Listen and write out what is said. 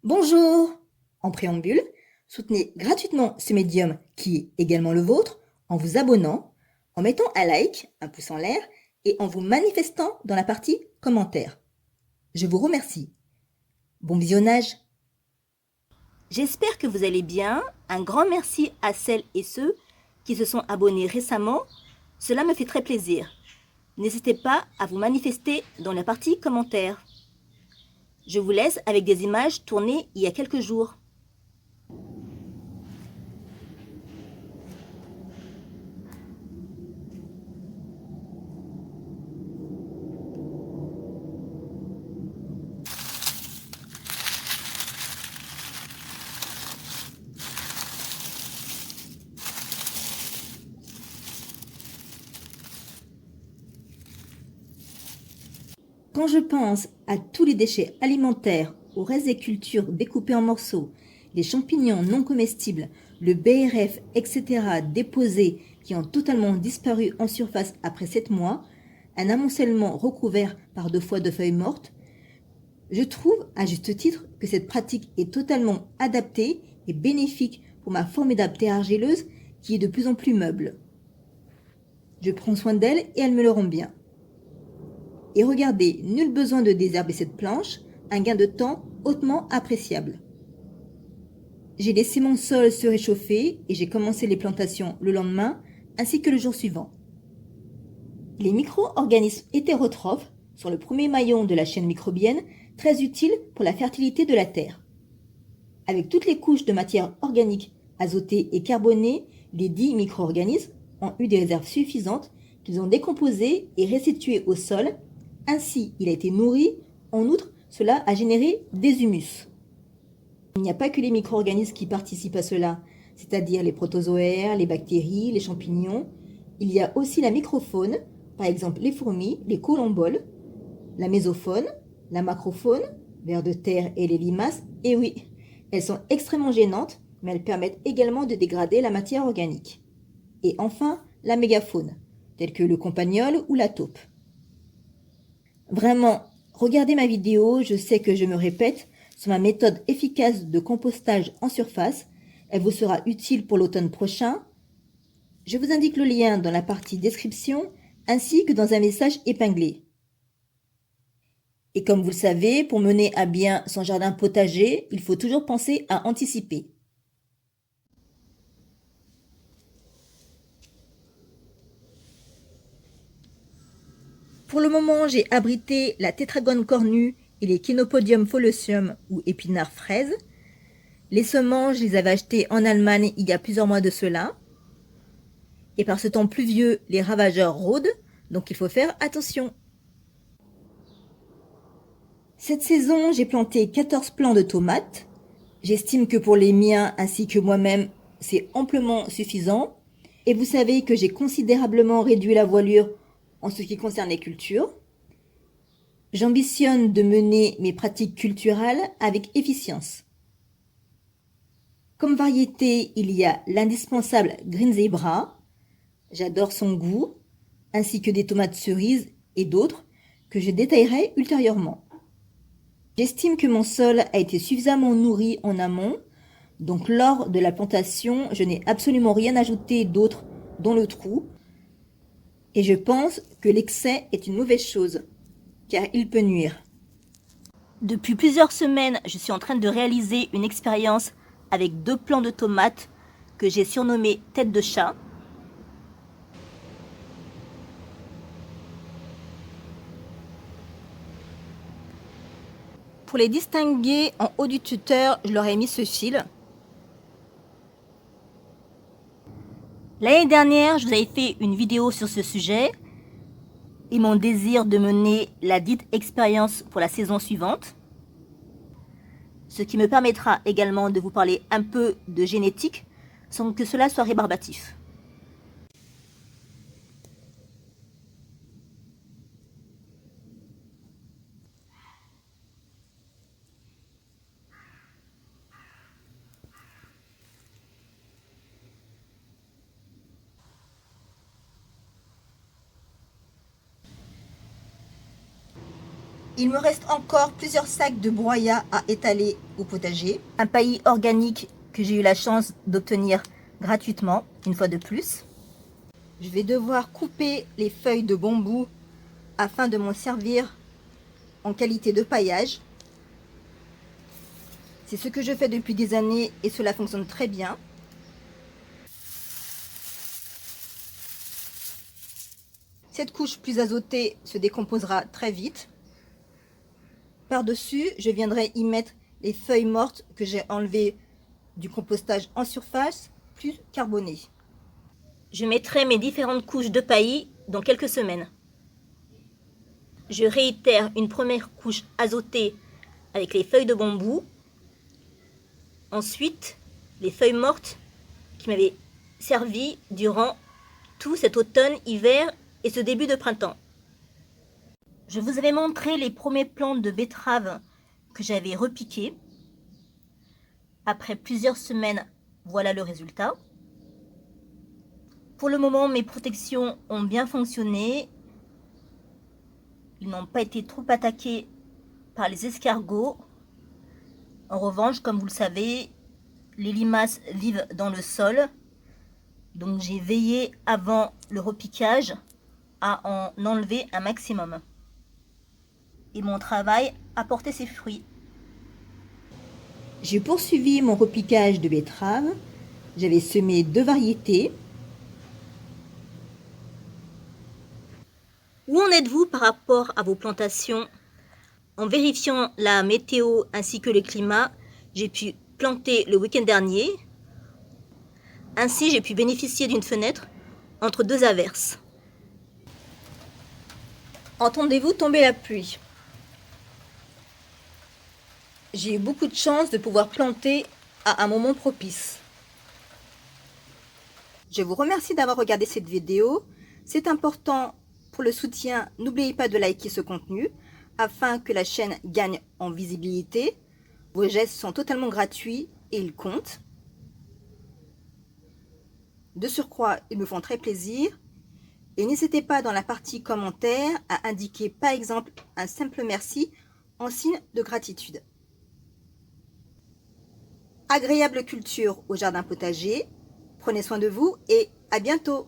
Bonjour! En préambule, soutenez gratuitement ce médium qui est également le vôtre en vous abonnant, en mettant un like, un pouce en l'air et en vous manifestant dans la partie commentaires. Je vous remercie. Bon visionnage! J'espère que vous allez bien. Un grand merci à celles et ceux qui se sont abonnés récemment. Cela me fait très plaisir. N'hésitez pas à vous manifester dans la partie commentaires. Je vous laisse avec des images tournées il y a quelques jours. Quand je pense à tous les déchets alimentaires, aux restes des cultures découpés en morceaux, les champignons non comestibles, le BRF, etc. déposés qui ont totalement disparu en surface après 7 mois, un amoncellement recouvert par 2 fois de feuilles mortes, je trouve à juste titre que cette pratique est totalement adaptée et bénéfique pour ma formidable terre argileuse qui est de plus en plus meuble. Je prends soin d'elle et elle me le rend bien. Et regardez, nul besoin de désherber cette planche, un gain de temps hautement appréciable. J'ai laissé mon sol se réchauffer et j'ai commencé les plantations le lendemain ainsi que le jour suivant. Les micro-organismes hétérotrophes sont le premier maillon de la chaîne microbienne, très utile pour la fertilité de la terre. Avec toutes les couches de matière organique, azotée et carbonée, les 10 micro-organismes ont eu des réserves suffisantes qu'ils ont décomposées et restituées au sol. Ainsi, il a été nourri. En outre, cela a généré des humus. Il n'y a pas que les micro-organismes qui participent à cela, c'est-à-dire les protozoaires, les bactéries, les champignons. Il y a aussi la microfaune, par exemple les fourmis, les colomboles, la mésofaune, la macrofaune, vers de terre et les limaces. Et oui, elles sont extrêmement gênantes, mais elles permettent également de dégrader la matière organique. Et enfin, la mégafaune, telle que le campagnol ou la taupe. Vraiment, regardez ma vidéo, je sais que je me répète, sur ma méthode efficace de compostage en surface. Elle vous sera utile pour l'automne prochain. Je vous indique le lien dans la partie description ainsi que dans un message épinglé. Et comme vous le savez, pour mener à bien son jardin potager, il faut toujours penser à anticiper. Pour le moment, j'ai abrité la tétragone cornue et les Chenopodium folossium ou épinards fraises. Les semences, je les avais achetées en Allemagne il y a plusieurs mois de cela. Et par ce temps pluvieux, les ravageurs rôdent, donc il faut faire attention. Cette saison, j'ai planté 14 plants de tomates. J'estime que pour les miens ainsi que moi-même, c'est amplement suffisant. Et vous savez que j'ai considérablement réduit la voilure en ce qui concerne les cultures. J'ambitionne de mener mes pratiques culturales avec efficience. Comme variété, il y a l'indispensable Green Zebra. J'adore son goût, ainsi que des tomates cerises et d'autres que je détaillerai ultérieurement. J'estime que mon sol a été suffisamment nourri en amont, donc lors de la plantation, je n'ai absolument rien ajouté d'autre dans le trou. Et je pense que l'excès est une mauvaise chose, car il peut nuire. Depuis plusieurs semaines, je suis en train de réaliser une expérience avec 2 plants de tomates que j'ai surnommés tête de chat. Pour les distinguer en haut du tuteur, je leur ai mis ce fil. L'année dernière, je vous avais fait une vidéo sur ce sujet et mon désir de mener la dite expérience pour la saison suivante. Ce qui me permettra également de vous parler un peu de génétique sans que cela soit rébarbatif. Il me reste encore plusieurs sacs de broyat à étaler au potager. Un paillis organique que j'ai eu la chance d'obtenir gratuitement, une fois de plus. Je vais devoir couper les feuilles de bambou afin de m'en servir en qualité de paillage. C'est ce que je fais depuis des années et cela fonctionne très bien. Cette couche plus azotée se décomposera très vite. Par-dessus, je viendrai y mettre les feuilles mortes que j'ai enlevées du compostage en surface, plus carbonées. Je mettrai mes différentes couches de paillis dans quelques semaines. Je réitère une première couche azotée avec les feuilles de bambou. Ensuite, les feuilles mortes qui m'avaient servi durant tout cet automne, hiver et ce début de printemps. Je vous avais montré les premiers plants de betteraves que j'avais repiqués. Après plusieurs semaines, voilà le résultat. Pour le moment, mes protections ont bien fonctionné. Ils n'ont pas été trop attaqués par les escargots. En revanche, comme vous le savez, les limaces vivent dans le sol. Donc j'ai veillé avant le repiquage à en enlever un maximum. Et mon travail a porté ses fruits. J'ai poursuivi mon repiquage de betteraves. J'avais semé 2 variétés. Où en êtes-vous par rapport à vos plantations? En vérifiant la météo ainsi que le climat, j'ai pu planter le week-end dernier. Ainsi, j'ai pu bénéficier d'une fenêtre entre 2 averses. Entendez-vous tomber la pluie? J'ai eu beaucoup de chance de pouvoir planter à un moment propice. Je vous remercie d'avoir regardé cette vidéo. C'est important pour le soutien. N'oubliez pas de liker ce contenu afin que la chaîne gagne en visibilité. Vos gestes sont totalement gratuits et ils comptent. De surcroît, ils me font très plaisir. Et n'hésitez pas dans la partie commentaires à indiquer par exemple un simple merci en signe de gratitude. Agréable culture au jardin potager. Prenez soin de vous et à bientôt.